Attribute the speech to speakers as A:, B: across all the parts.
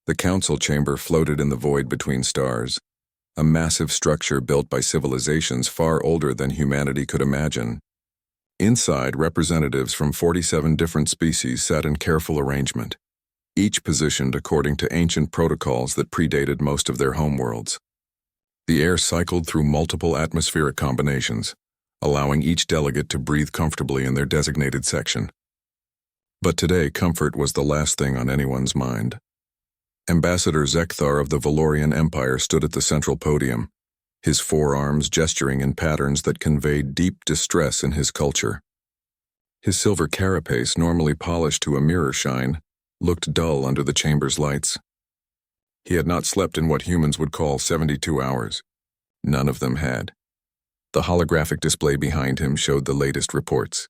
A: The council chamber floated in the void between stars, a massive structure built by civilizations far older than humanity could imagine. Inside, representatives from 47 different species sat in careful arrangement, each positioned according to ancient protocols that predated most of their homeworlds. The air cycled through multiple atmospheric combinations, allowing each delegate to breathe comfortably in their designated section. But today, comfort was the last thing on anyone's mind. Ambassador Zekthar of the Valorian Empire stood at the central podium, his forearms gesturing in patterns that conveyed deep distress in his culture. His silver carapace, normally polished to a mirror shine, looked dull under the chamber's lights. He had not slept in what humans would call 72 hours. None of them had. The holographic display behind him showed the latest reports.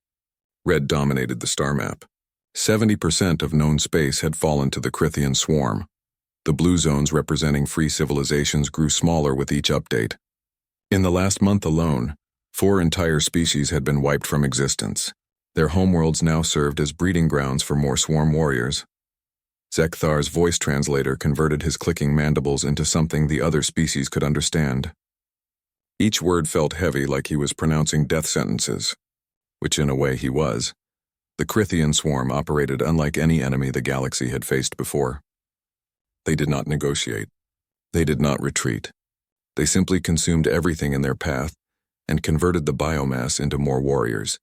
A: Red dominated the star map. 70% of known space had fallen to the Crythian swarm. The blue zones representing free civilizations grew smaller with each update. In the last month alone, 4 entire species had been wiped from existence. Their homeworlds now served as breeding grounds for more swarm warriors. Zekthar's voice translator converted his clicking mandibles into something the other species could understand. Each word felt heavy, like he was pronouncing death sentences, which in a way he was. The Crythian swarm operated unlike any enemy the galaxy had faced before. They did not negotiate. They did not retreat. They simply consumed everything in their path and converted the biomass into more warriors.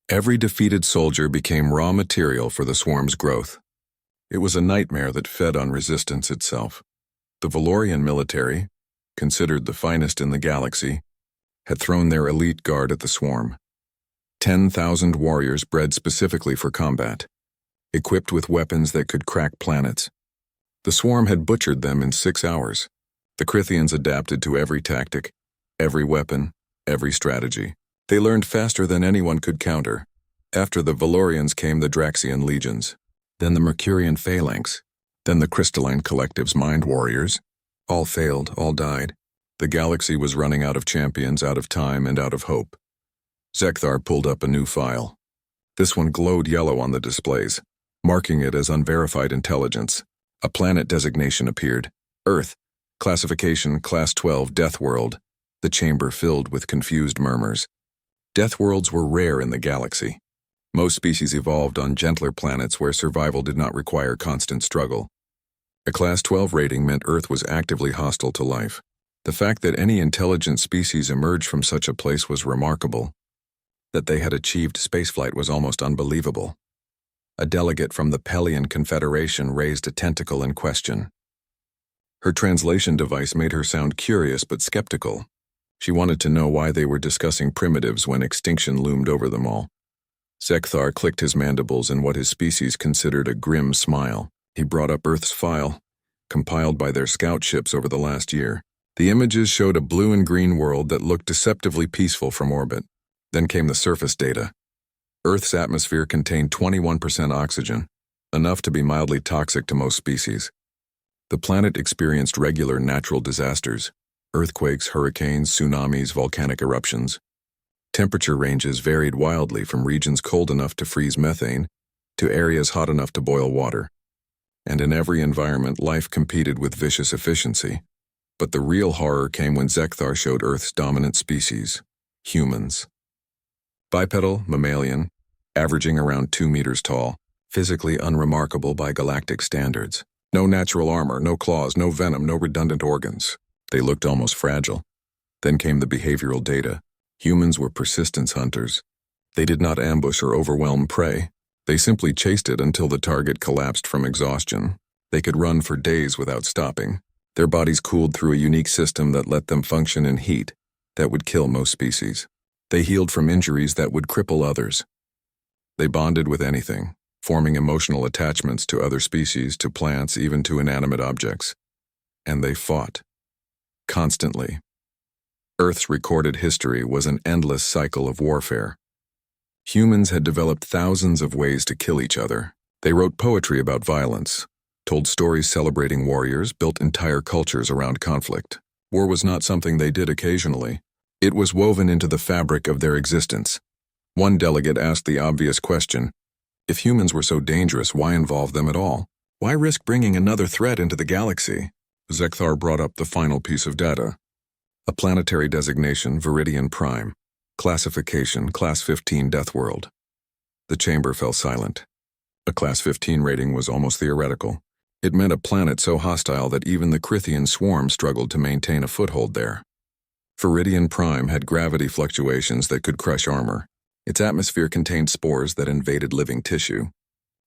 A: Every defeated soldier became raw material for the swarm's growth. It was a nightmare that fed on resistance itself. The Valorian military, considered the finest in the galaxy, had thrown their elite guard at the swarm. 10,000 warriors bred specifically for combat, equipped with weapons that could crack planets. The swarm had butchered them in 6 hours. The Crythians adapted to every tactic, every weapon, every strategy. They learned faster than anyone could counter. After the Valorians came the Draxian legions, then the Mercurian phalanx, then the Crystalline Collective's mind warriors. All failed, all died. The galaxy was running out of champions, out of time, and out of hope. Zekthar pulled up a new file. This one glowed yellow on the displays, marking it as unverified intelligence. A planet designation appeared. Earth. Classification Class 12 Deathworld. The chamber filled with confused murmurs. Deathworlds were rare in the galaxy. Most species evolved on gentler planets where survival did not require constant struggle. A Class 12 rating meant Earth was actively hostile to life. The fact that any intelligent species emerged from such a place was remarkable. That they had achieved spaceflight was almost unbelievable. A delegate from the Pelian Confederation raised a tentacle in question. Her translation device made her sound curious but skeptical. She wanted to know why they were discussing primitives when extinction loomed over them all. Zekthar clicked his mandibles in what his species considered a grim smile. He brought up Earth's file, compiled by their scout ships over the last year. The images showed a blue and green world that looked deceptively peaceful from orbit. Then came the surface data. Earth's atmosphere contained 21% oxygen, enough to be mildly toxic to most species. The planet experienced regular natural disasters: earthquakes, hurricanes, tsunamis, volcanic eruptions. Temperature ranges varied wildly from regions cold enough to freeze methane to areas hot enough to boil water. And in every environment, life competed with vicious efficiency. But the real horror came when Zekthar showed Earth's dominant species: humans. Bipedal, mammalian, averaging around 2 meters tall, physically unremarkable by galactic standards. No natural armor, no claws, no venom, no redundant organs. They looked almost fragile. Then came the behavioral data. Humans were persistence hunters. They did not ambush or overwhelm prey. They simply chased it until the target collapsed from exhaustion. They could run for days without stopping. Their bodies cooled through a unique system that let them function in heat that would kill most species. They healed from injuries that would cripple others. They bonded with anything, forming emotional attachments to other species, to plants, even to inanimate objects. And they fought. Constantly. Earth's recorded history was an endless cycle of warfare. Humans had developed thousands of ways to kill each other. They wrote poetry about violence, told stories celebrating warriors, built entire cultures around conflict. War was not something they did occasionally. It was woven into the fabric of their existence. One delegate asked the obvious question: if humans were so dangerous, why involve them at all? Why risk bringing another threat into the galaxy? Zekthar brought up the final piece of data. A planetary designation, Viridian Prime. Classification, Class 15 Deathworld. The chamber fell silent. A Class 15 rating was almost theoretical. It meant a planet so hostile that even the Crithian swarm struggled to maintain a foothold there. Viridian Prime had gravity fluctuations that could crush armor. Its atmosphere contained spores that invaded living tissue.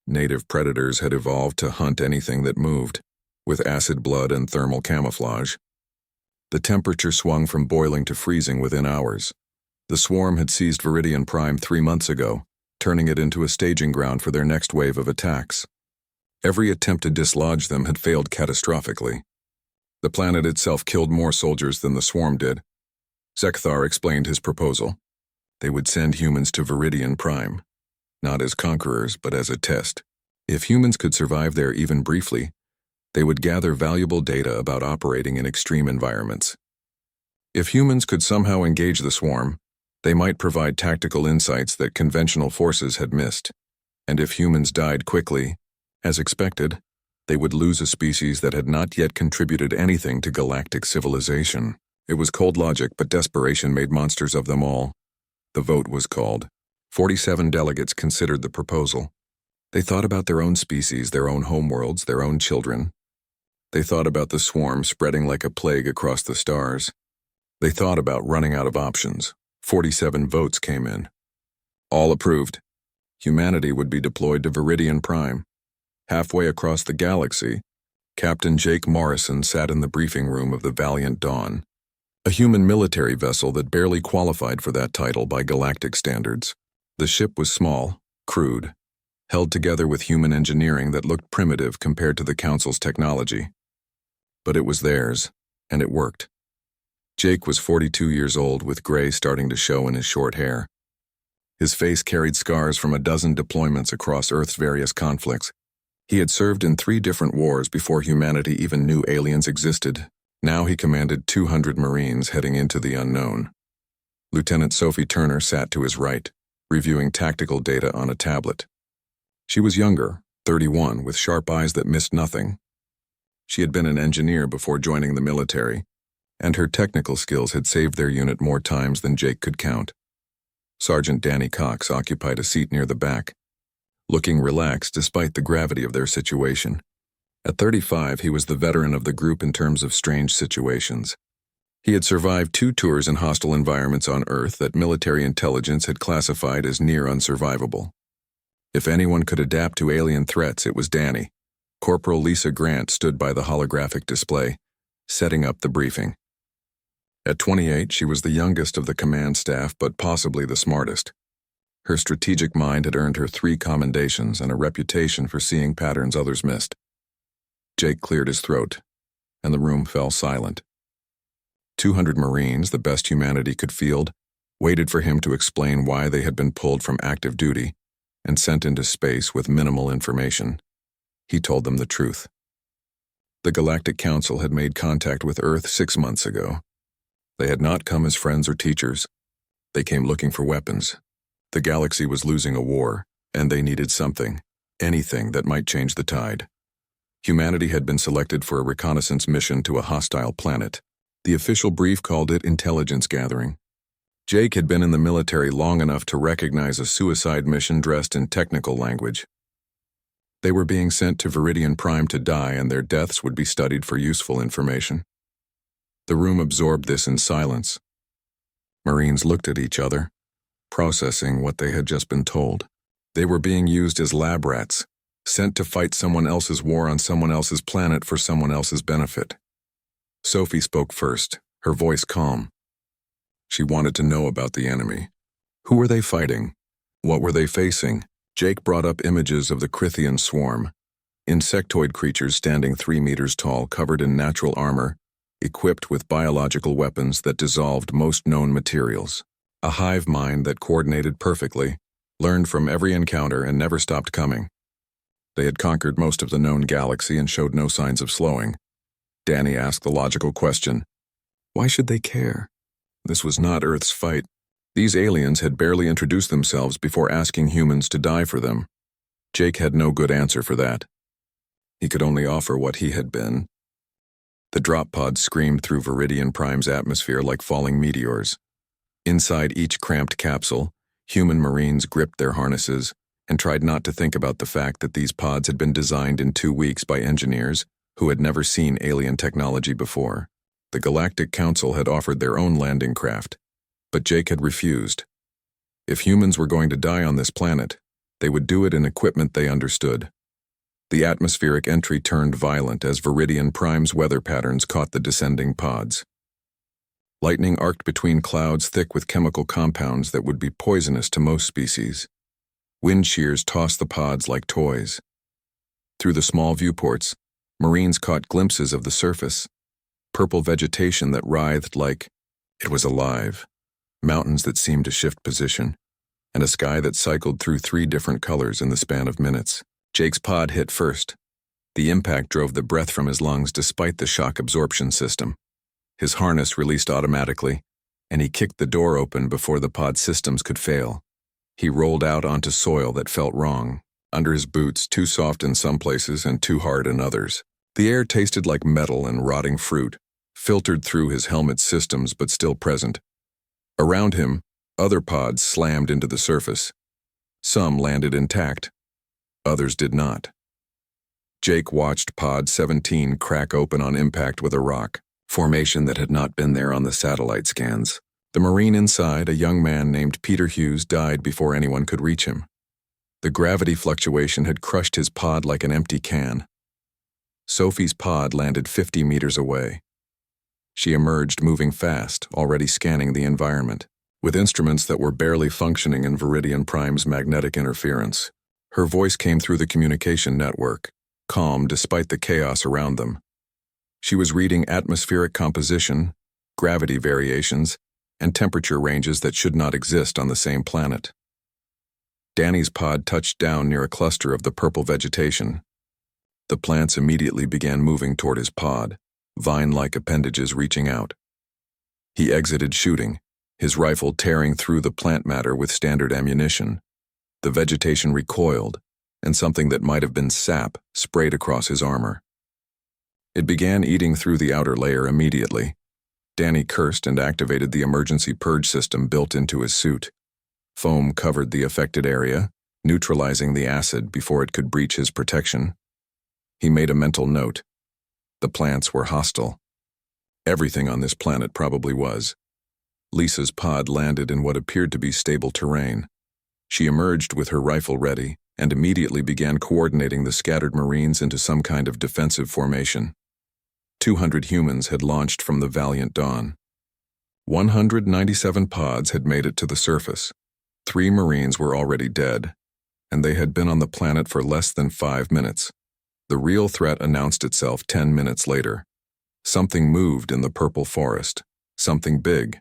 A: Native predators had evolved to hunt anything that moved, with acid blood and thermal camouflage. The temperature swung from boiling to freezing within hours. The swarm had seized Viridian Prime 3 months ago, turning it into a staging ground for their next wave of attacks. Every attempt to dislodge them had failed catastrophically. The planet itself killed more soldiers than the swarm did. Zekthar explained his proposal. They would send humans to Viridian Prime, not as conquerors, but as a test. If humans could survive there even briefly, they would gather valuable data about operating in extreme environments. If humans could somehow engage the swarm, they might provide tactical insights that conventional forces had missed. And if humans died quickly, as expected, they would lose a species that had not yet contributed anything to galactic civilization. It was cold logic, but desperation made monsters of them all. The vote was called. 47 delegates considered the proposal. They thought about their own species, their own homeworlds, their own children. They thought about the swarm spreading like a plague across the stars. They thought about running out of options. 47 votes came in. All approved. Humanity would be deployed to Viridian Prime. Halfway across the galaxy, Captain Jake Morrison sat in the briefing room of the Valiant Dawn, a human military vessel that barely qualified for that title by galactic standards. The ship was small, crude, held together with human engineering that looked primitive compared to the Council's technology. But it was theirs, and it worked. Jake was 42 years old with gray starting to show in his short hair. His face carried scars from a dozen deployments across Earth's various conflicts. He had served in 3 different wars before humanity even knew aliens existed. Now he commanded 200 Marines heading into the unknown. Lieutenant Sophie Turner sat to his right, reviewing tactical data on a tablet. She was younger, 31, with sharp eyes that missed nothing. She had been an engineer before joining the military, and her technical skills had saved their unit more times than Jake could count. Sergeant Danny Cox occupied a seat near the back, looking relaxed despite the gravity of their situation. At 35, he was the veteran of the group in terms of strange situations. He had survived 2 tours in hostile environments on Earth that military intelligence had classified as near unsurvivable. If anyone could adapt to alien threats, it was Danny. Corporal Lisa Grant stood by the holographic display, setting up the briefing. At 28, she was the youngest of the command staff, but possibly the smartest. Her strategic mind had earned her 3 commendations and a reputation for seeing patterns others missed. Jake cleared his throat, and the room fell silent. 200 Marines, the best humanity could field, waited for him to explain why they had been pulled from active duty and sent into space with minimal information. He told them the truth. The Galactic Council had made contact with Earth 6 months ago. They had not come as friends or teachers. They came looking for weapons. The galaxy was losing a war, and they needed something, anything that might change the tide. Humanity had been selected for a reconnaissance mission to a hostile planet. The official brief called it intelligence gathering. Jake had been in the military long enough to recognize a suicide mission dressed in technical language. They were being sent to Viridian Prime to die, and their deaths would be studied for useful information. The room absorbed this in silence. Marines looked at each other, processing what they had just been told. They were being used as lab rats, sent to fight someone else's war on someone else's planet for someone else's benefit. Sophie spoke first, her voice calm. She wanted to know about the enemy. Who were they fighting? What were they facing? Jake brought up images of the Crithian swarm, insectoid creatures standing 3 meters tall, covered in natural armor, equipped with biological weapons that dissolved most known materials. A hive mind that coordinated perfectly, learned from every encounter and never stopped coming. They had conquered most of the known galaxy and showed no signs of slowing. Danny asked the logical question, why should they care? This was not Earth's fight. These aliens had barely introduced themselves before asking humans to die for them. Jake had no good answer for that. He could only offer what he had been. The drop pods screamed through Viridian Prime's atmosphere like falling meteors. Inside each cramped capsule, human Marines gripped their harnesses and tried not to think about the fact that these pods had been designed in 2 weeks by engineers who had never seen alien technology before. The Galactic Council had offered their own landing craft, but Jake had refused. If humans were going to die on this planet, they would do it in equipment they understood. The atmospheric entry turned violent as Viridian Prime's weather patterns caught the descending pods. Lightning arced between clouds thick with chemical compounds that would be poisonous to most species. Wind shears tossed the pods like toys. Through the small viewports, Marines caught glimpses of the surface, purple vegetation that writhed like it was alive, mountains that seemed to shift position, and a sky that cycled through 3 different colors in the span of minutes. Jake's pod hit first. The impact drove the breath from his lungs despite the shock absorption system. His harness released automatically, and he kicked the door open before the pod systems could fail. He rolled out onto soil that felt wrong, under his boots, too soft in some places and too hard in others. The air tasted like metal and rotting fruit, filtered through his helmet's systems but still present. Around him, other pods slammed into the surface. Some landed intact, others did not. Jake watched Pod 17 crack open on impact with a rock, formation that had not been there on the satellite scans. The Marine inside, a young man named Peter Hughes, died before anyone could reach him. The gravity fluctuation had crushed his pod like an empty can. Sophie's pod landed 50 meters away. She emerged moving fast, already scanning the environment, with instruments that were barely functioning in Viridian Prime's magnetic interference. Her voice came through the communication network, calm despite the chaos around them. She was reading atmospheric composition, gravity variations, and temperature ranges that should not exist on the same planet. Danny's pod touched down near a cluster of the purple vegetation. The plants immediately began moving toward his pod, vine-like appendages reaching out. He exited shooting, his rifle tearing through the plant matter with standard ammunition. The vegetation recoiled, and something that might have been sap sprayed across his armor. It began eating through the outer layer immediately. Danny cursed and activated the emergency purge system built into his suit. Foam covered the affected area, neutralizing the acid before it could breach his protection. He made a mental note. The plants were hostile. Everything on this planet probably was. Lisa's pod landed in what appeared to be stable terrain. She emerged with her rifle ready and immediately began coordinating the scattered Marines into some kind of defensive formation. 200 humans had launched from the Valiant Dawn. 197 pods had made it to the surface. 3 Marines were already dead, and they had been on the planet for less than 5 minutes. The real threat announced itself 10 minutes later. Something moved in the purple forest. Something big.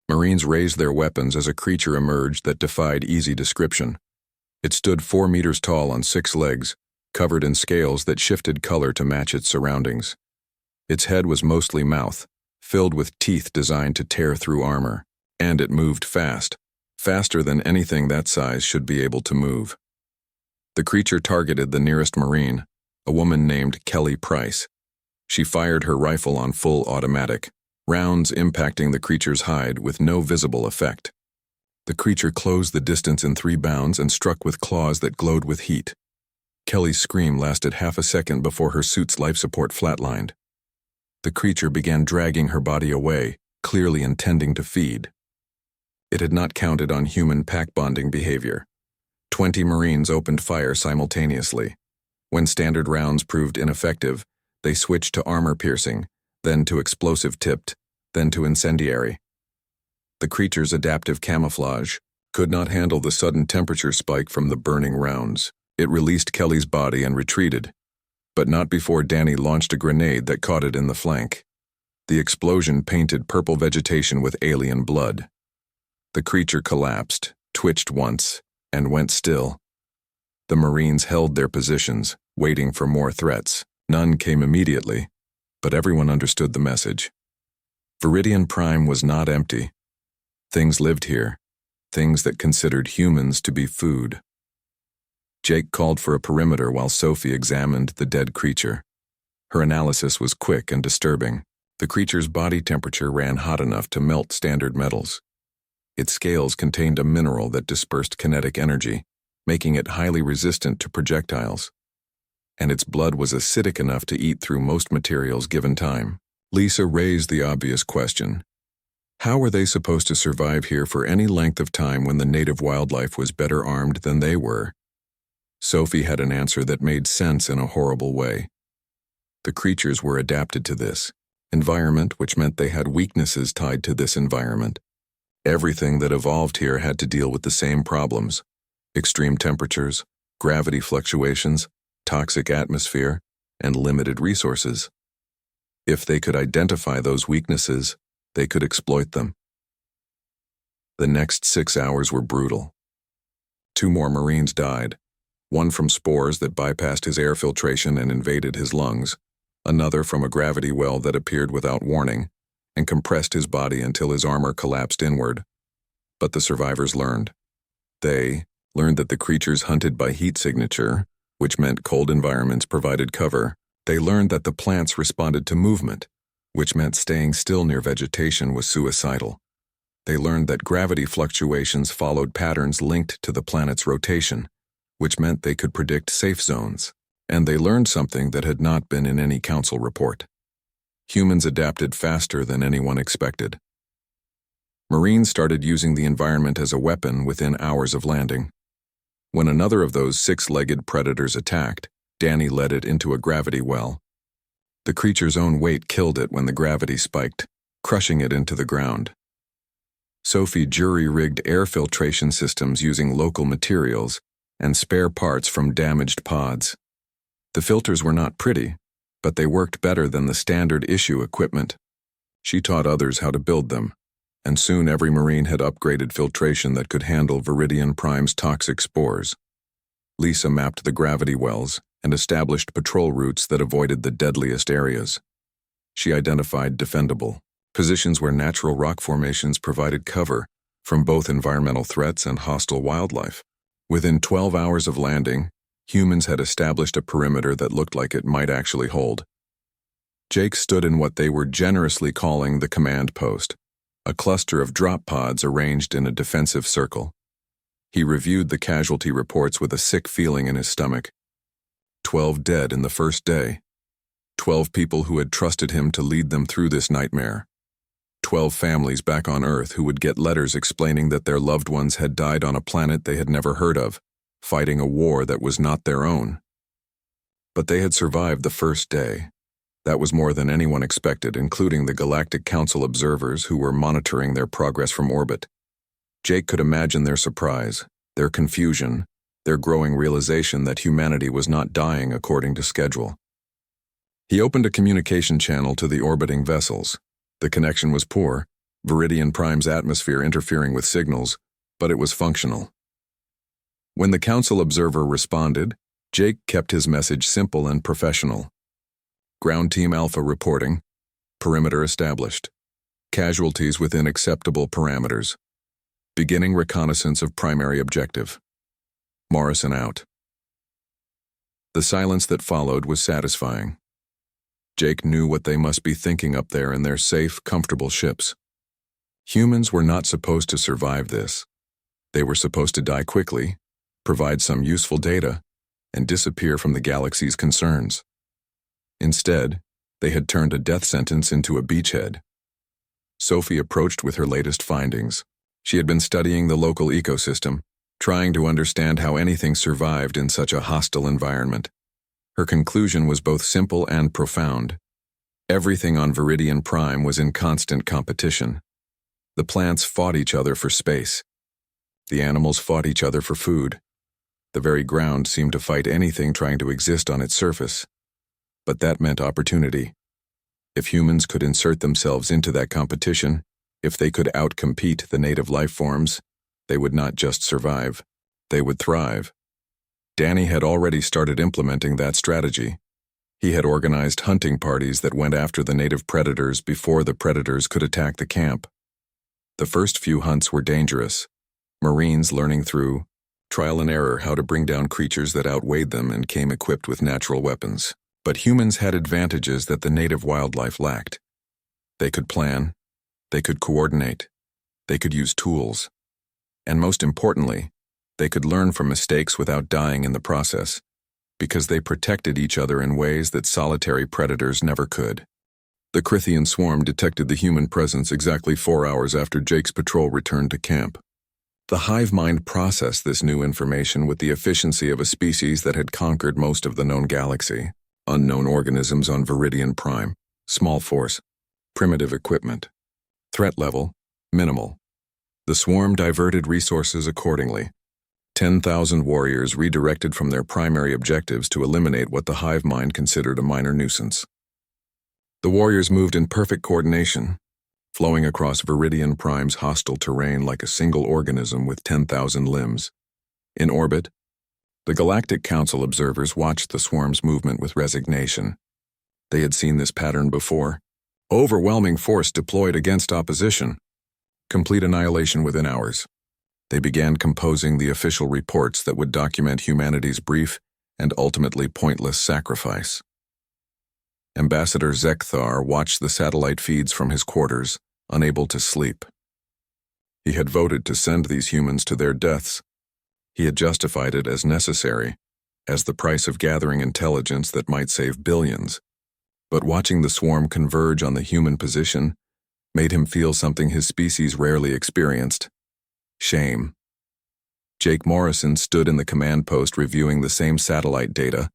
A: Marines raised their weapons as a creature emerged that defied easy description. It stood 4 meters tall on 6 legs, covered in scales that shifted color to match its surroundings. Its head was mostly mouth, filled with teeth designed to tear through armor, and it moved fast, faster than anything that size should be able to move. The creature targeted the nearest Marine, a woman named Kelly Price. She fired her rifle on full automatic, rounds impacting the creature's hide with no visible effect. The creature closed the distance in 3 bounds and struck with claws that glowed with heat. Kelly's scream lasted half a second before her suit's life support flatlined. The creature began dragging her body away, clearly intending to feed. It had not counted on human pack bonding behavior. 20 Marines opened fire simultaneously. When standard rounds proved ineffective, they switched to armor-piercing, then to explosive-tipped, then to incendiary. The creature's adaptive camouflage could not handle the sudden temperature spike from the burning rounds. It released Kelly's body and retreated, but not before Danny launched a grenade that caught it in the flank. The explosion painted purple vegetation with alien blood. The creature collapsed, twitched once, and went still. The Marines held their positions, waiting for more threats. None came immediately, but everyone understood the message. Viridian Prime was not empty. Things lived here, things that considered humans to be food. Jake called for a perimeter while Sophie examined the dead creature. Her analysis was quick and disturbing. The creature's body temperature ran hot enough to melt standard metals. Its scales contained a mineral that dispersed kinetic energy, making it highly resistant to projectiles. And its blood was acidic enough to eat through most materials given time. Lisa raised the obvious question. How were they supposed to survive here for any length of time when the native wildlife was better armed than they were? Sophie had an answer that made sense in a horrible way. The creatures were adapted to this environment, which meant they had weaknesses tied to this environment. Everything that evolved here had to deal with the same problems: extreme temperatures, gravity fluctuations, toxic atmosphere, and limited resources. If they could identify those weaknesses, they could exploit them. The next 6 hours were brutal. 2 more Marines died, one from spores that bypassed his air filtration and invaded his lungs, another from a gravity well that appeared without warning and compressed his body until his armor collapsed inward. But the survivors learned. They learned that the creatures hunted by heat signature, which meant cold environments provided cover. They learned that the plants responded to movement, which meant staying still near vegetation was suicidal. They learned that gravity fluctuations followed patterns linked to the planet's rotation, which meant they could predict safe zones. And they learned something that had not been in any council report. Humans adapted faster than anyone expected. Marines started using the environment as a weapon within hours of landing. When another of those 6-legged predators attacked, Danny led it into a gravity well. The creature's own weight killed it when the gravity spiked, crushing it into the ground. Sophie jury-rigged air filtration systems using local materials and spare parts from damaged pods. The filters were not pretty, but they worked better than the standard issue equipment. She taught others how to build them, and soon every Marine had upgraded filtration that could handle Viridian Prime's toxic spores. Lisa mapped the gravity wells and established patrol routes that avoided the deadliest areas. She identified defendable positions where natural rock formations provided cover from both environmental threats and hostile wildlife. Within 12 hours of landing, humans had established a perimeter that looked like it might actually hold. Jake stood in what they were generously calling the command post, a cluster of drop pods arranged in a defensive circle. He reviewed the casualty reports with a sick feeling in his stomach. 12 dead in the first day. 12 people who had trusted him to lead them through this nightmare. 12 families back on Earth who would get letters explaining that their loved ones had died on a planet they had never heard of, fighting a war that was not their own. But they had survived the first day. That was more than anyone expected, including the Galactic Council observers who were monitoring their progress from orbit. Jake could imagine their surprise, their confusion, their growing realization that humanity was not dying according to schedule. He opened a communication channel to the orbiting vessels. The connection was poor, Viridian Prime's atmosphere interfering with signals, but it was functional. When the Council observer responded, Jake kept his message simple and professional. Ground Team Alpha reporting. Perimeter established. Casualties within acceptable parameters. Beginning reconnaissance of primary objective. Morrison out. The silence that followed was satisfying. Jake knew what they must be thinking up there in their safe, comfortable ships. Humans were not supposed to survive this. They were supposed to die quickly, provide some useful data, and disappear from the galaxy's concerns. Instead, they had turned a death sentence into a beachhead. Sophie approached with her latest findings. She had been studying the local ecosystem, trying to understand how anything survived in such a hostile environment. Her conclusion was both simple and profound. Everything on Viridian Prime was in constant competition. The plants fought each other for space. The animals fought each other for food. The very ground seemed to fight anything trying to exist on its surface. But that meant opportunity. If humans could insert themselves into that competition, if they could outcompete the native life forms, they would not just survive, they would thrive. Danny had already started implementing that strategy. He had organized hunting parties that went after the native predators before the predators could attack the camp. The first few hunts were dangerous. Marines learning through trial and error how to bring down creatures that outweighed them and came equipped with natural weapons. But humans had advantages that the native wildlife lacked. They could plan, they could coordinate, they could use tools, and most importantly, they could learn from mistakes without dying in the process, because they protected each other in ways that solitary predators never could. The Crithian swarm detected the human presence exactly 4 hours after Jake's patrol returned to camp. The hive mind processed this new information with the efficiency of a species that had conquered most of the known galaxy. Unknown organisms on Viridian Prime, small force, primitive equipment. Threat level, minimal. The swarm diverted resources accordingly. 10,000 warriors redirected from their primary objectives to eliminate what the hive mind considered a minor nuisance. The warriors moved in perfect coordination, flowing across Viridian Prime's hostile terrain like a single organism with 10,000 limbs. In orbit, the Galactic Council observers watched the swarm's movement with resignation. They had seen this pattern before. Overwhelming force deployed against opposition. Complete annihilation within hours. They began composing the official reports that would document humanity's brief and ultimately pointless sacrifice. Ambassador Zekthar watched the satellite feeds from his quarters, unable to sleep. He had voted to send these humans to their deaths. He had justified it as necessary, as the price of gathering intelligence that might save billions. But watching the swarm converge on the human position made him feel something his species rarely experienced: shame. Jake Morrison stood in the command post reviewing the same satellite data,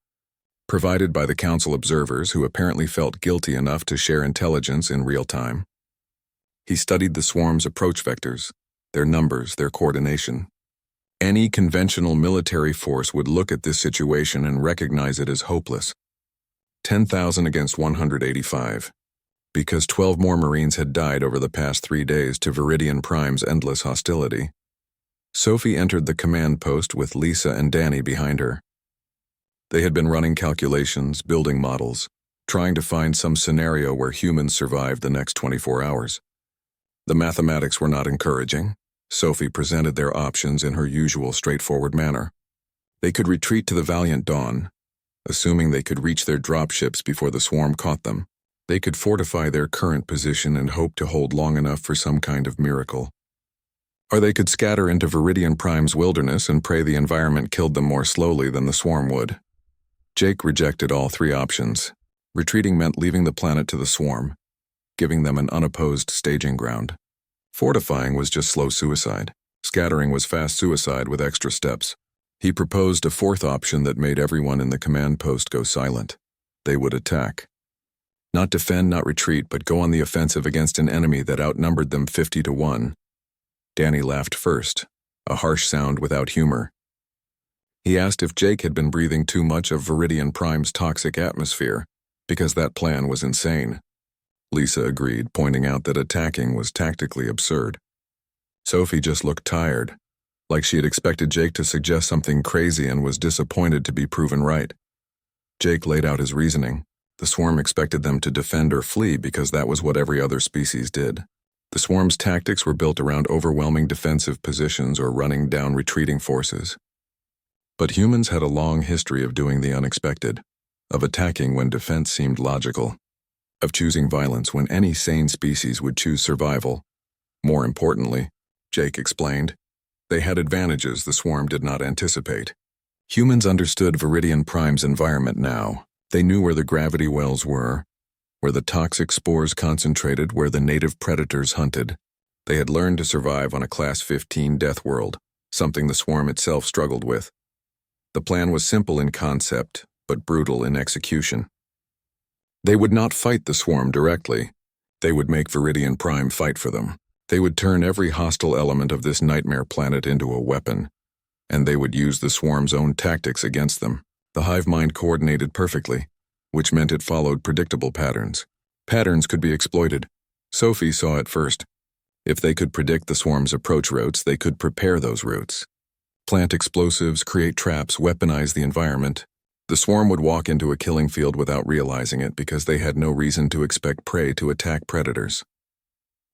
A: provided by the Council observers who apparently felt guilty enough to share intelligence in real time. He studied the swarm's approach vectors, their numbers, their coordination. Any conventional military force would look at this situation and recognize it as hopeless. 10,000 against 185. Because 12 more Marines had died over the past 3 days to Viridian Prime's endless hostility. Sophie entered the command post with Lisa and Danny behind her. They had been running calculations, building models, trying to find some scenario where humans survived the next 24 hours. The mathematics were not encouraging. Sophie presented their options in her usual straightforward manner. They could retreat to the Valiant Dawn, assuming they could reach their dropships before the swarm caught them. They could fortify their current position and hope to hold long enough for some kind of miracle. Or they could scatter into Viridian Prime's wilderness and pray the environment killed them more slowly than the swarm would. Jake rejected all 3 options. Retreating meant leaving the planet to the swarm, giving them an unopposed staging ground. Fortifying was just slow suicide. Scattering was fast suicide with extra steps. He proposed a 4th option that made everyone in the command post go silent. They would attack. Not defend, not retreat, but go on the offensive against an enemy that outnumbered them 50-1. Danny laughed first, a harsh sound without humor. He asked if Jake had been breathing too much of Viridian Prime's toxic atmosphere, because that plan was insane. Lisa agreed, pointing out that attacking was tactically absurd. Sophie just looked tired, like she had expected Jake to suggest something crazy and was disappointed to be proven right. Jake laid out his reasoning. The swarm expected them to defend or flee because that was what every other species did. The swarm's tactics were built around overwhelming defensive positions or running down retreating forces. But humans had a long history of doing the unexpected, of attacking when defense seemed logical, of choosing violence when any sane species would choose survival. More importantly, Jake explained, they had advantages the swarm did not anticipate. Humans understood Viridian Prime's environment now. They knew where the gravity wells were, where the toxic spores concentrated, where the native predators hunted. They had learned to survive on a Class 15 Deathworld, something the swarm itself struggled with. The plan was simple in concept, but brutal in execution. They would not fight the swarm directly. They would make Viridian Prime fight for them. They would turn every hostile element of this nightmare planet into a weapon, and they would use the swarm's own tactics against them. The hive mind coordinated perfectly, which meant it followed predictable patterns. Patterns could be exploited. Sophie saw it first. If they could predict the swarm's approach routes, they could prepare those routes. Plant explosives, create traps, weaponize the environment. The swarm would walk into a killing field without realizing it because they had no reason to expect prey to attack predators.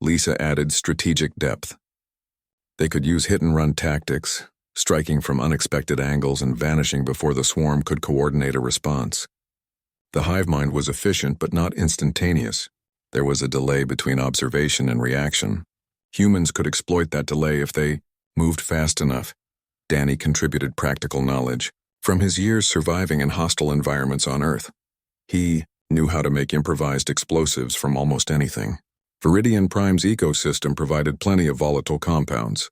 A: Lisa added strategic depth. They could use hit-and-run tactics, striking from unexpected angles and vanishing before the swarm could coordinate a response. The hive mind was efficient but not instantaneous. There was a delay between observation and reaction. Humans could exploit that delay if they moved fast enough. Danny contributed practical knowledge from his years surviving in hostile environments on Earth. He knew how to make improvised explosives from almost anything. Viridian Prime's ecosystem provided plenty of volatile compounds.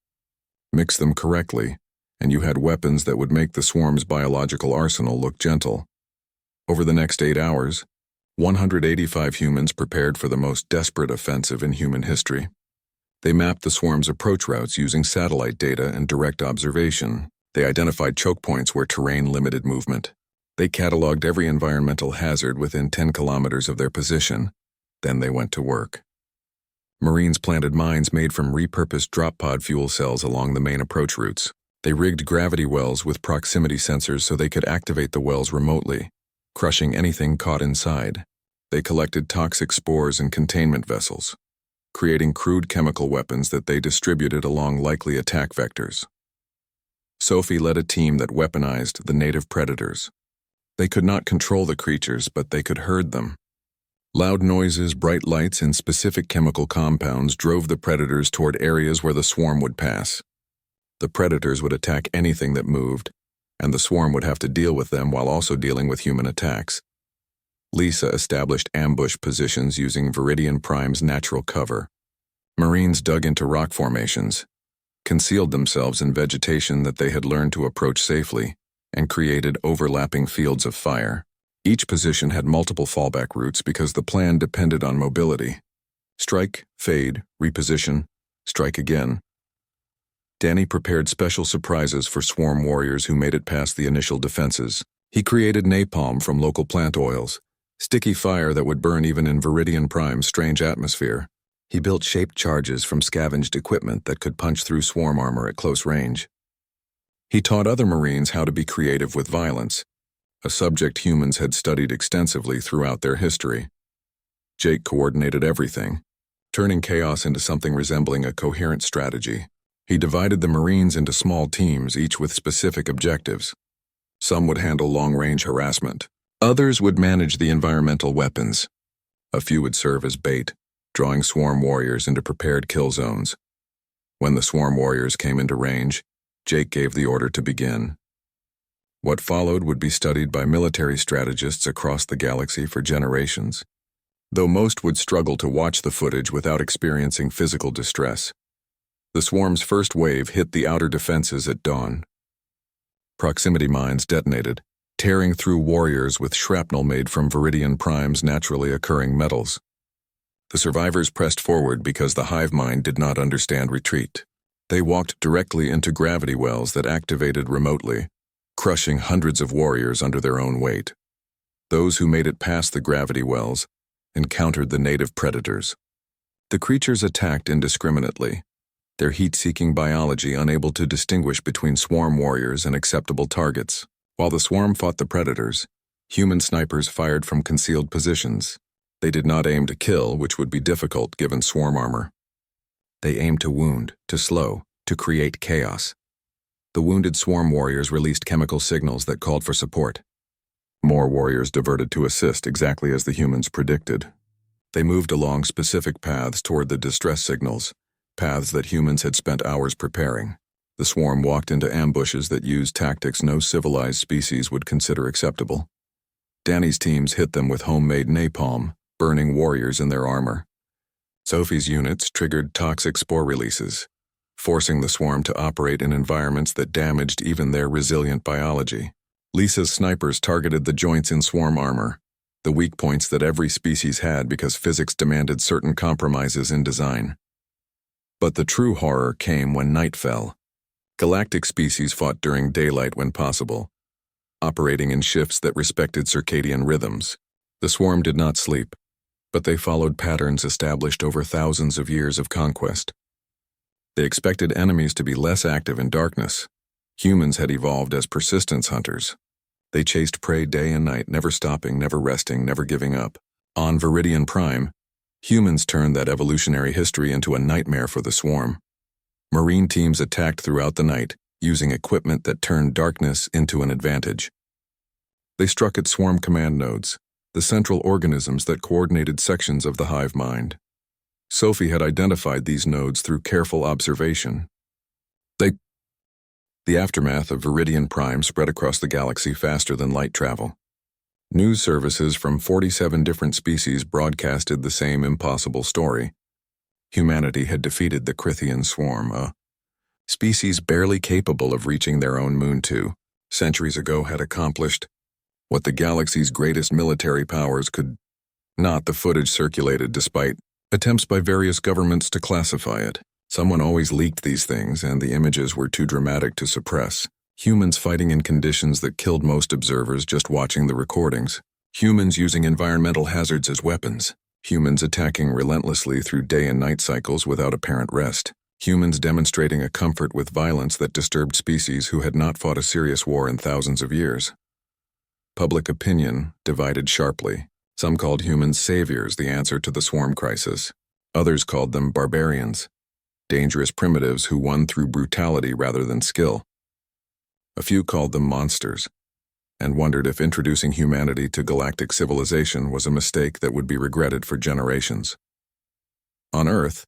A: Mix them correctly, and you had weapons that would make the swarm's biological arsenal look gentle. Over the next 8 hours, 185 humans prepared for the most desperate offensive in human history. They mapped the swarm's approach routes using satellite data and direct observation. They identified choke points where terrain limited movement. They cataloged every environmental hazard within 10 kilometers of their position. Then they went to work. Marines planted mines made from repurposed drop pod fuel cells along the main approach routes. They rigged gravity wells with proximity sensors so they could activate the wells remotely, crushing anything caught inside. They collected toxic spores in containment vessels, creating crude chemical weapons that they distributed along likely attack vectors. Sophie led a team that weaponized the native predators. They could not control the creatures, but they could herd them. Loud noises, bright lights, and specific chemical compounds drove the predators toward areas where the swarm would pass. The predators would attack anything that moved, and the swarm would have to deal with them while also dealing with human attacks. Lisa established ambush positions using Viridian Prime's natural cover. Marines dug into rock formations, concealed themselves in vegetation that they had learned to approach safely, and created overlapping fields of fire. Each position had multiple fallback routes because the plan depended on mobility. Strike, fade, reposition, strike again. Danny prepared special surprises for swarm warriors who made it past the initial defenses. He created napalm from local plant oils, sticky fire that would burn even in Viridian Prime's strange atmosphere. He built shaped charges from scavenged equipment that could punch through swarm armor at close range. He taught other Marines how to be creative with violence, a subject humans had studied extensively throughout their history. Jake coordinated everything, turning chaos into something resembling a coherent strategy. He divided the Marines into small teams, each with specific objectives. Some would handle long-range harassment. Others would manage the environmental weapons. A few would serve as bait, drawing swarm warriors into prepared kill zones. When the swarm warriors came into range, Jake gave the order to begin. What followed would be studied by military strategists across the galaxy for generations, though most would struggle to watch the footage without experiencing physical distress. The swarm's first wave hit the outer defenses at dawn. Proximity mines detonated, tearing through warriors with shrapnel made from Viridian Prime's naturally occurring metals. The survivors pressed forward because the hive mind did not understand retreat. They walked directly into gravity wells that activated remotely, crushing hundreds of warriors under their own weight. Those who made it past the gravity wells encountered the native predators. The creatures attacked indiscriminately, their heat-seeking biology unable to distinguish between swarm warriors and acceptable targets. While the swarm fought the predators, human snipers fired from concealed positions. They did not aim to kill, which would be difficult given swarm armor. They aimed to wound, to slow, to create chaos. The wounded swarm warriors released chemical signals that called for support. More warriors diverted to assist, exactly as the humans predicted. They moved along specific paths toward the distress signals, paths that humans had spent hours preparing. The swarm walked into ambushes that used tactics no civilized species would consider acceptable. Danny's teams hit them with homemade napalm, burning warriors in their armor. Sophie's units triggered toxic spore releases, forcing the swarm to operate in environments that damaged even their resilient biology. Lisa's snipers targeted the joints in swarm armor, the weak points that every species had because physics demanded certain compromises in design. But the true horror came when night fell. Galactic species fought during daylight when possible, operating in shifts that respected circadian rhythms. The swarm did not sleep, but they followed patterns established over thousands of years of conquest. They expected enemies to be less active in darkness. Humans had evolved as persistence hunters. They chased prey day and night, never stopping, never resting, never giving up. On Viridian Prime, humans turned that evolutionary history into a nightmare for the swarm. Marine teams attacked throughout the night, using equipment that turned darkness into an advantage. They struck at swarm command nodes, the central organisms that coordinated sections of the hive mind. Sophie had identified these nodes through careful observation. The aftermath of Viridian Prime spread across the galaxy faster than light travel. News services from 47 different species broadcasted the same impossible story. Humanity had defeated the Crithian swarm, a species barely capable of reaching their own moon 2 centuries ago had accomplished what the galaxy's greatest military powers could not. The footage circulated despite attempts by various governments to classify it. Someone always leaked these things, and the images were too dramatic to suppress. Humans fighting in conditions that killed most observers just watching the recordings. Humans using environmental hazards as weapons. Humans attacking relentlessly through day and night cycles without apparent rest. Humans demonstrating a comfort with violence that disturbed species who had not fought a serious war in thousands of years. Public opinion divided sharply. Some called humans saviors, the answer to the swarm crisis. Others called them barbarians, dangerous primitives who won through brutality rather than skill. A few called them monsters, and wondered if introducing humanity to galactic civilization was a mistake that would be regretted for generations. On Earth,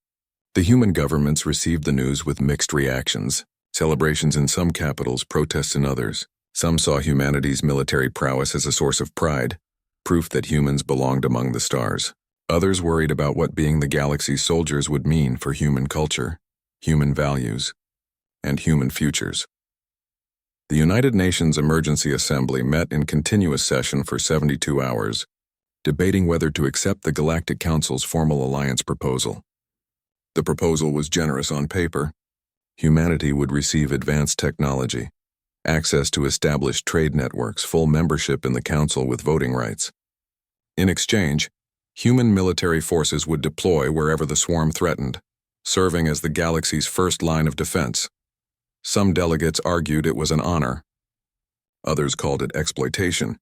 A: the human governments received the news with mixed reactions. Celebrations in some capitals, protests in others. Some saw humanity's military prowess as a source of pride, proof that humans belonged among the stars. Others worried about what being the galaxy's soldiers would mean for human culture, human values, and human futures. The United Nations Emergency Assembly met in continuous session for 72 hours, debating whether to accept the Galactic Council's formal alliance proposal. The proposal was generous on paper. Humanity would receive advanced technology, access to established trade networks, full membership in the Council with voting rights. In exchange, human military forces would deploy wherever the swarm threatened, serving as the galaxy's first line of defense. Some delegates argued it was an honor. Others called it exploitation.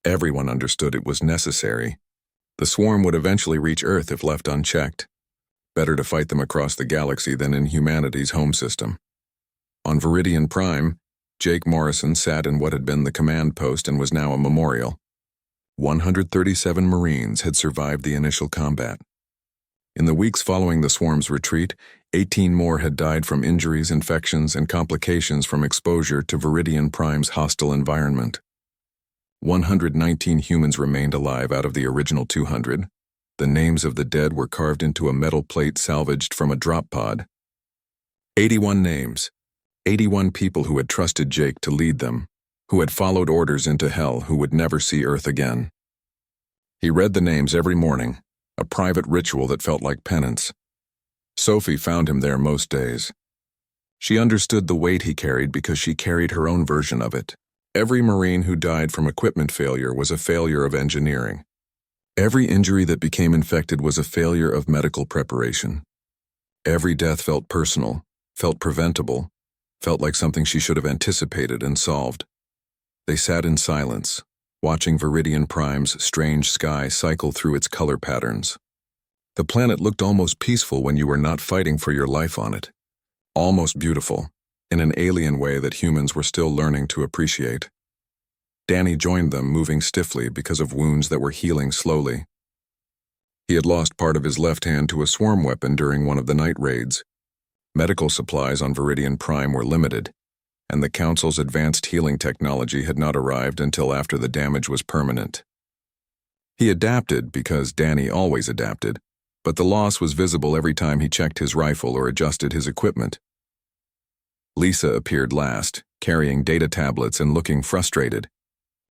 A: Everyone understood it was necessary. The swarm would eventually reach Earth if left unchecked. Better to fight them across the galaxy than in humanity's home system. On Viridian Prime, Jake Morrison sat in what had been the command post and was now a memorial. 137 Marines had survived the initial combat. In the weeks following the swarm's retreat, 18 more had died from injuries, infections, and complications from exposure to Viridian Prime's hostile environment. 119 humans remained alive out of the original 200. The names of the dead were carved into a metal plate salvaged from a drop pod. 81 names. 81 people who had trusted Jake to lead them, who had followed orders into hell, who would never see Earth again. He read the names every morning, a private ritual that felt like penance. Sophie found him there most days. She understood the weight he carried because she carried her own version of it. Every Marine who died from equipment failure was a failure of engineering. Every injury that became infected was a failure of medical preparation. Every death felt personal, felt preventable, felt like something she should have anticipated and solved. They sat in silence, watching Viridian Prime's strange sky cycle through its color patterns. The planet looked almost peaceful when you were not fighting for your life on it. Almost beautiful, in an alien way that humans were still learning to appreciate. Danny joined them, moving stiffly because of wounds that were healing slowly. He had lost part of his left hand to a swarm weapon during one of the night raids. Medical supplies on Viridian Prime were limited, and the Council's advanced healing technology had not arrived until after the damage was permanent. He adapted because Danny always adapted, but the loss was visible every time he checked his rifle or adjusted his equipment. Lisa appeared last, carrying data tablets and looking frustrated.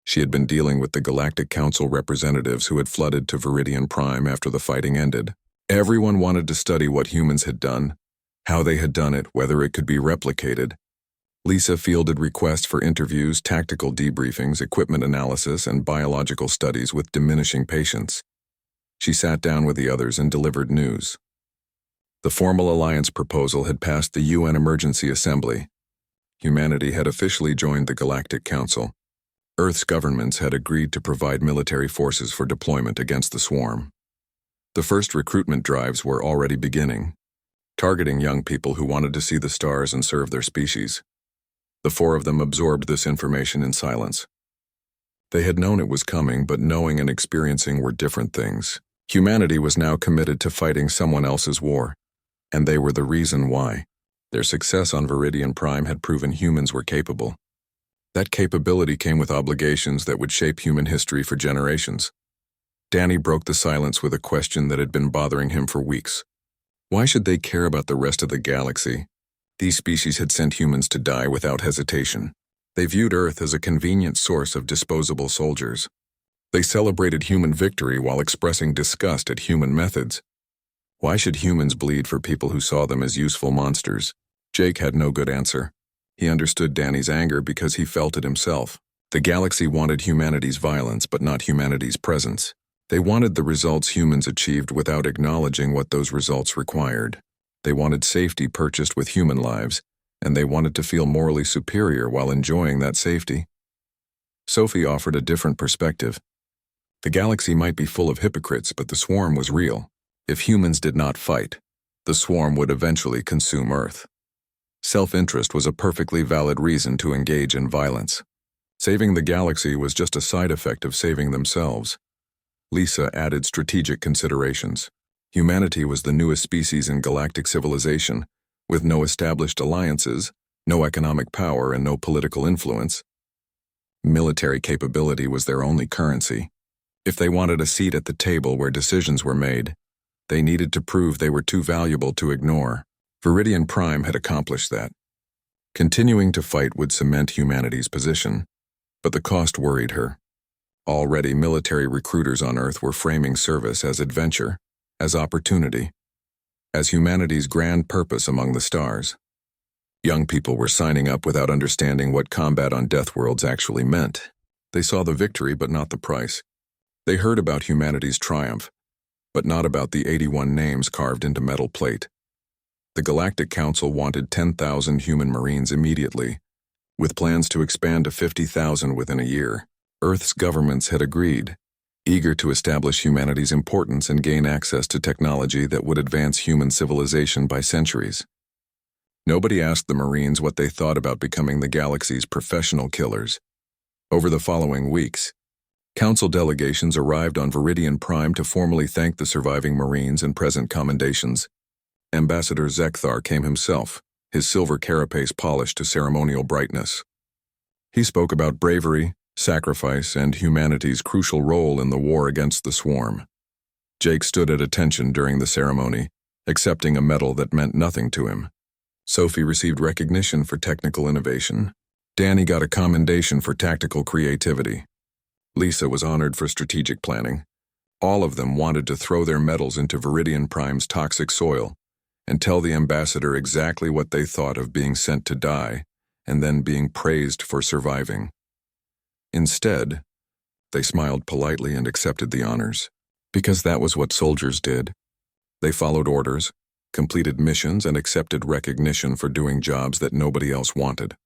A: She had been dealing with the Galactic Council representatives who had flooded to Viridian Prime after the fighting ended. Everyone wanted to study what humans had done, how they had done it, whether it could be replicated. Lisa fielded requests for interviews, tactical debriefings, equipment analysis, and biological studies with diminishing patience. She sat down with the others and delivered news. The formal alliance proposal had passed the UN Emergency Assembly. Humanity had officially joined the Galactic Council. Earth's governments had agreed to provide military forces for deployment against the swarm. The first recruitment drives were already beginning, targeting young people who wanted to see the stars and serve their species. The four of them absorbed this information in silence. They had known it was coming, but knowing and experiencing were different things. Humanity was now committed to fighting someone else's war, and they were the reason why. Their success on Viridian Prime had proven humans were capable. That capability came with obligations that would shape human history for generations. Danny broke the silence with a question that had been bothering him for weeks. Why should they care about the rest of the galaxy? These species had sent humans to die without hesitation. They viewed Earth as a convenient source of disposable soldiers. They celebrated human victory while expressing disgust at human methods. Why should humans bleed for people who saw them as useful monsters? Jake had no good answer. He understood Danny's anger because he felt it himself. The galaxy wanted humanity's violence, but not humanity's presence. They wanted the results humans achieved without acknowledging what those results required. They wanted safety purchased with human lives, and they wanted to feel morally superior while enjoying that safety. Sophie offered a different perspective. The galaxy might be full of hypocrites, but the swarm was real. If humans did not fight, the swarm would eventually consume Earth. Self-interest was a perfectly valid reason to engage in violence. Saving the galaxy was just a side effect of saving themselves. Lisa added strategic considerations. Humanity was the newest species in galactic civilization, with no established alliances, no economic power, and no political influence. Military capability was their only currency. If they wanted a seat at the table where decisions were made, they needed to prove they were too valuable to ignore. Viridian Prime had accomplished that. Continuing to fight would cement humanity's position, but the cost worried her. Already, military recruiters on Earth were framing service as adventure, as opportunity, as humanity's grand purpose among the stars. Young people were signing up without understanding what combat on Deathworlds actually meant. They saw the victory, but not the price. They heard about humanity's triumph, but not about the 81 names carved into metal plate. The Galactic Council wanted 10,000 human Marines immediately, with plans to expand to 50,000 within a year. Earth's governments had agreed, eager to establish humanity's importance and gain access to technology that would advance human civilization by centuries. Nobody asked the Marines what they thought about becoming the galaxy's professional killers. Over the following weeks, Council delegations arrived on Viridian Prime to formally thank the surviving Marines and present commendations. Ambassador Zekthar came himself, his silver carapace polished to ceremonial brightness. He spoke about bravery, sacrifice, and humanity's crucial role in the war against the swarm. Jake stood at attention during the ceremony, accepting a medal that meant nothing to him. Sophie received recognition for technical innovation. Danny got a commendation for tactical creativity. Lisa was honored for strategic planning. All of them wanted to throw their medals into Viridian Prime's toxic soil and tell the ambassador exactly what they thought of being sent to die and then being praised for surviving. Instead, they smiled politely and accepted the honors, because that was what soldiers did. They followed orders, completed missions, and accepted recognition for doing jobs that nobody else wanted.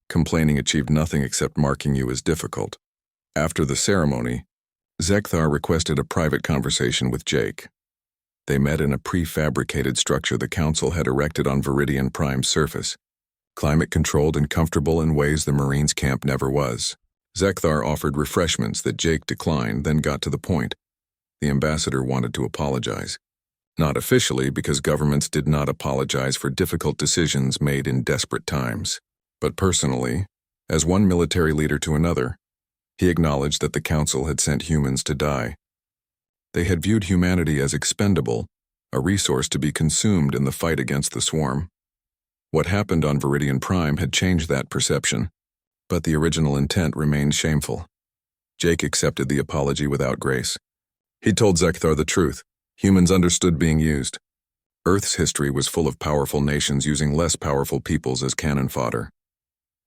A: Complaining achieved nothing except marking you as difficult. After the ceremony, Zekthar requested a private conversation with Jake. They met in a prefabricated structure the Council had erected on Viridian Prime's surface, climate-controlled and comfortable in ways the Marines' camp never was. Zekthar offered refreshments that Jake declined, then got to the point. The ambassador wanted to apologize. Not officially, because governments did not apologize for difficult decisions made in desperate times. But personally, as one military leader to another, he acknowledged that the Council had sent humans to die. They had viewed humanity as expendable, a resource to be consumed in the fight against the swarm. What happened on Viridian Prime had changed that perception, but the original intent remained shameful. Jake accepted the apology without grace. He told Zekthar the truth. Humans understood being used. Earth's history was full of powerful nations using less powerful peoples as cannon fodder.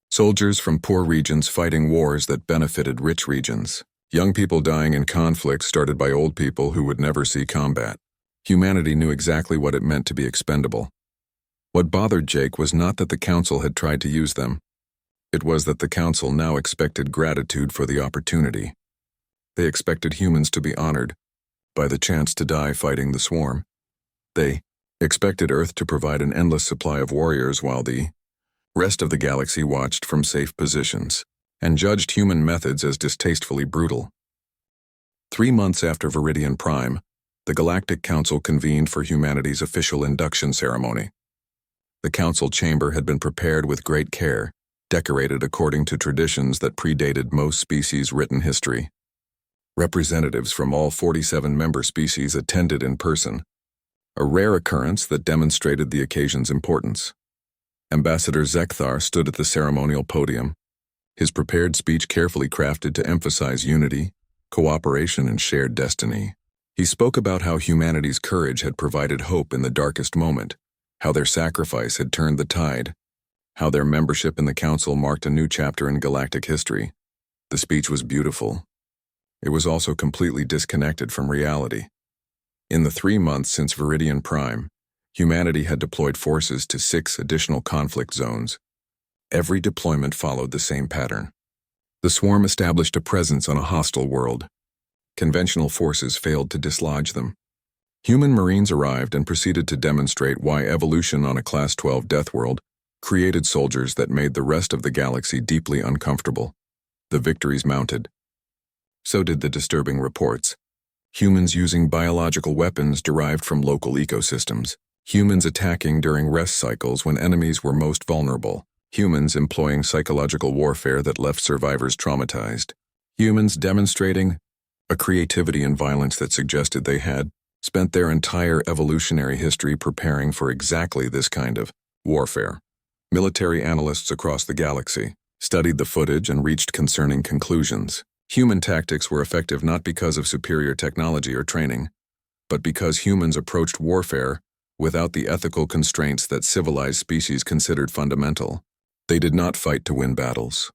A: Soldiers from poor regions fighting wars that benefited rich regions. Young people dying in conflicts started by old people who would never see combat. Humanity knew exactly what it meant to be expendable. What bothered Jake was not that the Council had tried to use them. It was that the Council now expected gratitude for the opportunity. They expected humans to be honored by the chance to die fighting the swarm. They expected Earth to provide an endless supply of warriors while the Rest of the galaxy watched from safe positions and judged human methods as distastefully brutal. 3 months after Viridian Prime, the Galactic Council convened for humanity's official induction ceremony. The council chamber had been prepared with great care, decorated according to traditions that predated most species' written history. Representatives from all 47 member species attended in person, a rare occurrence that demonstrated the occasion's importance. Ambassador Zekthar stood at the ceremonial podium, his prepared speech carefully crafted to emphasize unity, cooperation, and shared destiny. He spoke about how humanity's courage had provided hope in the darkest moment, how their sacrifice had turned the tide, how their membership in the council marked a new chapter in galactic history. The speech was beautiful. It was also completely disconnected from reality. In the 3 months since Viridian Prime, humanity had deployed forces to 6 additional conflict zones. Every deployment followed the same pattern. The swarm established a presence on a hostile world. Conventional forces failed to dislodge them. Human Marines arrived and proceeded to demonstrate why evolution on a Class 12 Deathworld created soldiers that made the rest of the galaxy deeply uncomfortable. The victories mounted. So did the disturbing reports. Humans using biological weapons derived from local ecosystems. Humans attacking during rest cycles when enemies were most vulnerable. Humans employing psychological warfare that left survivors traumatized. Humans demonstrating a creativity and violence that suggested they had spent their entire evolutionary history preparing for exactly this kind of warfare. Military analysts across the galaxy studied the footage and reached concerning conclusions. Human tactics were effective not because of superior technology or training, but because humans approached warfare without the ethical constraints that civilized species considered fundamental. They did not fight to win battles.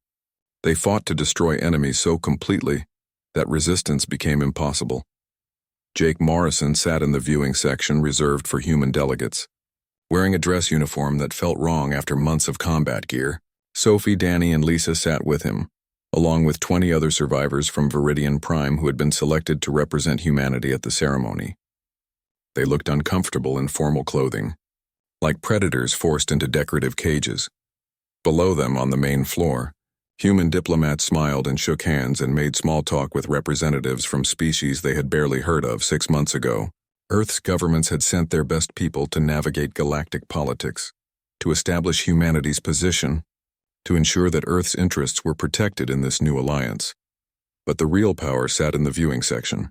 A: They fought to destroy enemies so completely that resistance became impossible. Jake Morrison sat in the viewing section reserved for human delegates. Wearing a dress uniform that felt wrong after months of combat gear, Sophie, Danny, and Lisa sat with him, along with 20 other survivors from Viridian Prime who had been selected to represent humanity at the ceremony. They looked uncomfortable in formal clothing, like predators forced into decorative cages. Below them on the main floor, human diplomats smiled and shook hands and made small talk with representatives from species they had barely heard of 6 months ago. Earth's governments had sent their best people to navigate galactic politics, to establish humanity's position, to ensure that Earth's interests were protected in this new alliance. But the real power sat in the viewing section.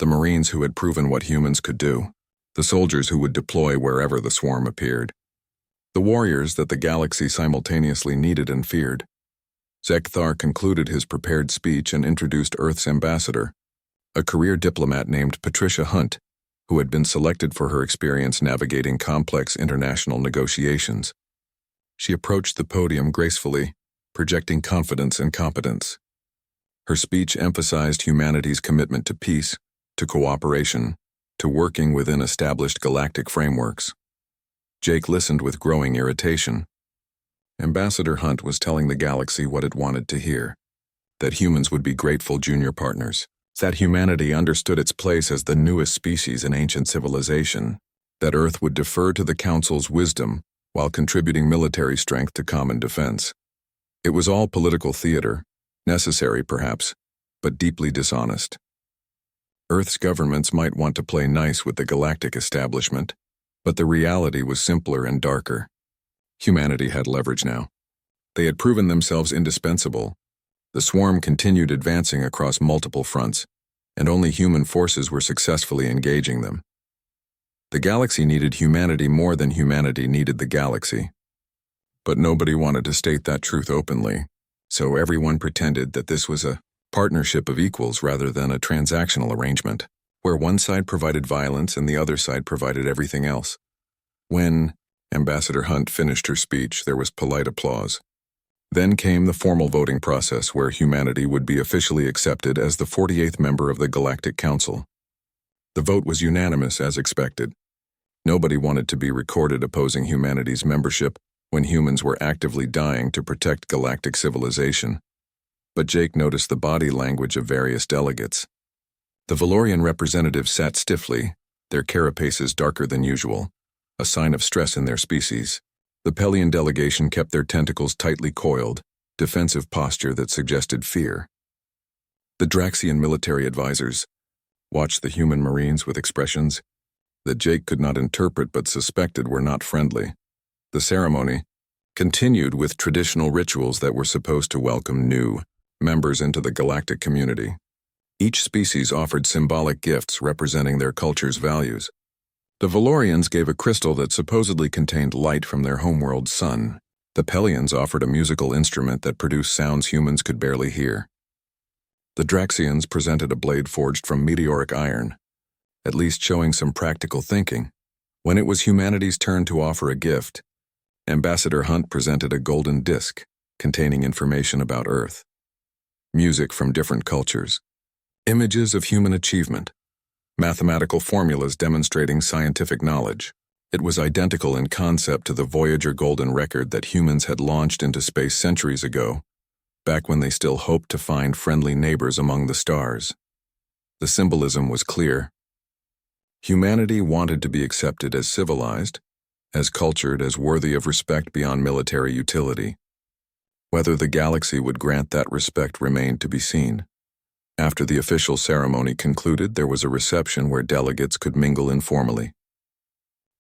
A: The Marines who had proven what humans could do, the soldiers who would deploy wherever the swarm appeared, the warriors that the galaxy simultaneously needed and feared. Zekthar concluded his prepared speech and introduced Earth's ambassador, a career diplomat named Patricia Hunt, who had been selected for her experience navigating complex international negotiations. She approached the podium gracefully, projecting confidence and competence. Her speech emphasized humanity's commitment to peace, to cooperation, to working within established galactic frameworks. Jake listened with growing irritation. Ambassador Hunt was telling the galaxy what it wanted to hear, that humans would be grateful junior partners, that humanity understood its place as the newest species in ancient civilization, that Earth would defer to the Council's wisdom while contributing military strength to common defense. It was all political theater, necessary perhaps, but deeply dishonest. Earth's governments might want to play nice with the galactic establishment, but the reality was simpler and darker. Humanity had leverage now. They had proven themselves indispensable. The swarm continued advancing across multiple fronts, and only human forces were successfully engaging them. The galaxy needed humanity more than humanity needed the galaxy. But nobody wanted to state that truth openly, so everyone pretended that this was a partnership of equals rather than a transactional arrangement, where one side provided violence and the other side provided everything else. When Ambassador Hunt finished her speech, there was polite applause. Then came the formal voting process where humanity would be officially accepted as the 48th member of the Galactic Council. The vote was unanimous as expected. Nobody wanted to be recorded opposing humanity's membership when humans were actively dying to protect galactic civilization. But Jake noticed the body language of various delegates. The Valorian representatives sat stiffly, their carapaces darker than usual, a sign of stress in their species. The Pelian delegation kept their tentacles tightly coiled, defensive posture that suggested fear. The Draxian military advisors watched the human Marines with expressions that Jake could not interpret but suspected were not friendly. The ceremony continued with traditional rituals that were supposed to welcome new members into the galactic community. Each species offered symbolic gifts representing their culture's values. The Valorians gave a crystal that supposedly contained light from their homeworld's sun. The Pelians offered a musical instrument that produced sounds humans could barely hear. The Draxians presented a blade forged from meteoric iron, at least showing some practical thinking. When it was humanity's turn to offer a gift, Ambassador Hunt presented a golden disc containing information about Earth. Music from different cultures. Images of human achievement. Mathematical formulas demonstrating scientific knowledge. It was identical in concept to the Voyager Golden Record that humans had launched into space centuries ago, back when they still hoped to find friendly neighbors among the stars. The symbolism was clear. Humanity wanted to be accepted as civilized, as cultured, as worthy of respect beyond military utility. Whether the galaxy would grant that respect remained to be seen. After the official ceremony concluded, there was a reception where delegates could mingle informally.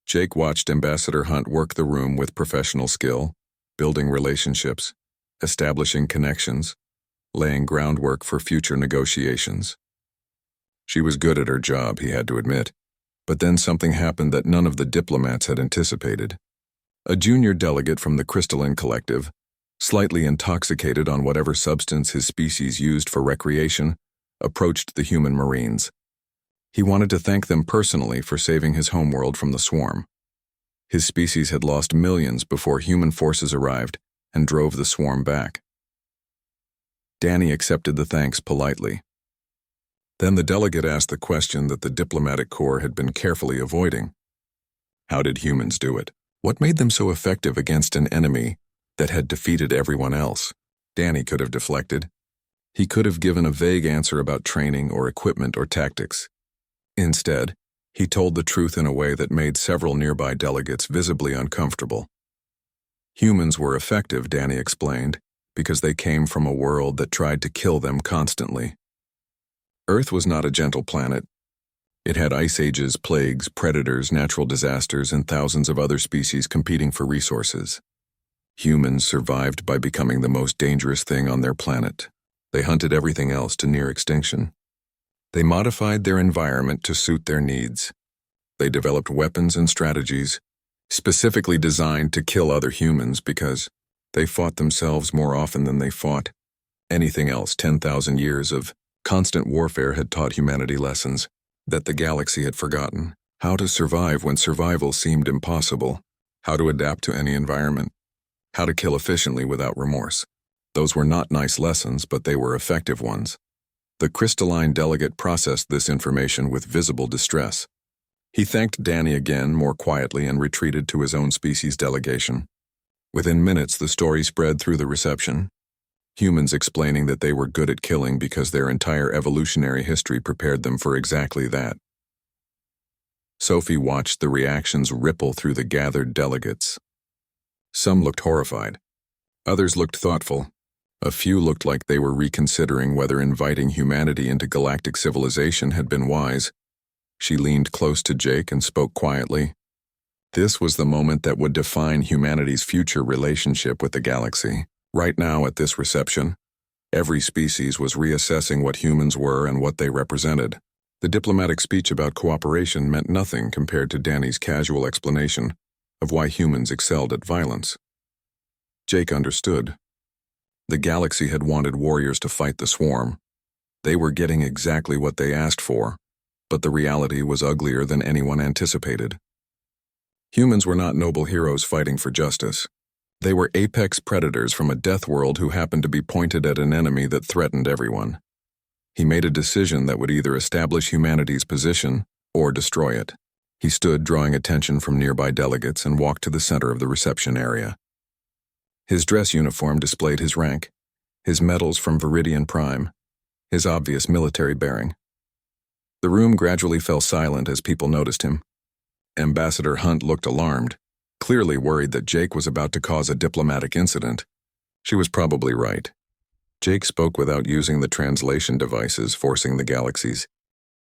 A: Jake watched Ambassador Hunt work the room with professional skill, building relationships, establishing connections, laying groundwork for future negotiations. She was good at her job, he had to admit. But then something happened that none of the diplomats had anticipated. A junior delegate from the Crystalline Collective, slightly intoxicated on whatever substance his species used for recreation, approached the human Marines. He wanted to thank them personally for saving his homeworld from the swarm. His species had lost millions before human forces arrived and drove the swarm back. Danny accepted the thanks politely. Then the delegate asked the question that the diplomatic corps had been carefully avoiding. How did humans do it? What made them so effective against an enemy that had defeated everyone else? Danny could have deflected. He could have given a vague answer about training or equipment or tactics. Instead, he told the truth in a way that made several nearby delegates visibly uncomfortable. Humans were effective, Danny explained, because they came from a world that tried to kill them constantly. Earth was not a gentle planet. It had ice ages, plagues, predators, natural disasters, and thousands of other species competing for resources. Humans survived by becoming the most dangerous thing on their planet. They hunted everything else to near extinction. They modified their environment to suit their needs. They developed weapons and strategies specifically designed to kill other humans because they fought themselves more often than they fought anything else. 10,000 years of constant warfare had taught humanity lessons that the galaxy had forgotten. How to survive when survival seemed impossible. How to adapt to any environment. How to kill efficiently without remorse. Those were not nice lessons, but they were effective ones. The crystalline delegate processed this information with visible distress. He thanked Danny again more quietly and retreated to his own species delegation. Within minutes, the story spread through the reception. Humans explaining that they were good at killing because their entire evolutionary history prepared them for exactly that. Sophie watched the reactions ripple through the gathered delegates. Some looked horrified. Others looked thoughtful. A few looked like they were reconsidering whether inviting humanity into galactic civilization had been wise. She leaned close to Jake and spoke quietly. This was the moment that would define humanity's future relationship with the galaxy. Right now, at this reception, every species was reassessing what humans were and what they represented. The diplomatic speech about cooperation meant nothing compared to Danny's casual explanation of why humans excelled at violence. Jake understood. The galaxy had wanted warriors to fight the swarm. They were getting exactly what they asked for, but the reality was uglier than anyone anticipated. Humans were not noble heroes fighting for justice. They were apex predators from a Deathworld who happened to be pointed at an enemy that threatened everyone. He made a decision that would either establish humanity's position or destroy it. He stood, drawing attention from nearby delegates, and walked to the center of the reception area. His dress uniform displayed his rank, his medals from Viridian Prime, his obvious military bearing. The room gradually fell silent as people noticed him. Ambassador Hunt looked alarmed, clearly worried that Jake was about to cause a diplomatic incident. She was probably right. Jake spoke without using the translation devices, forcing the galaxies.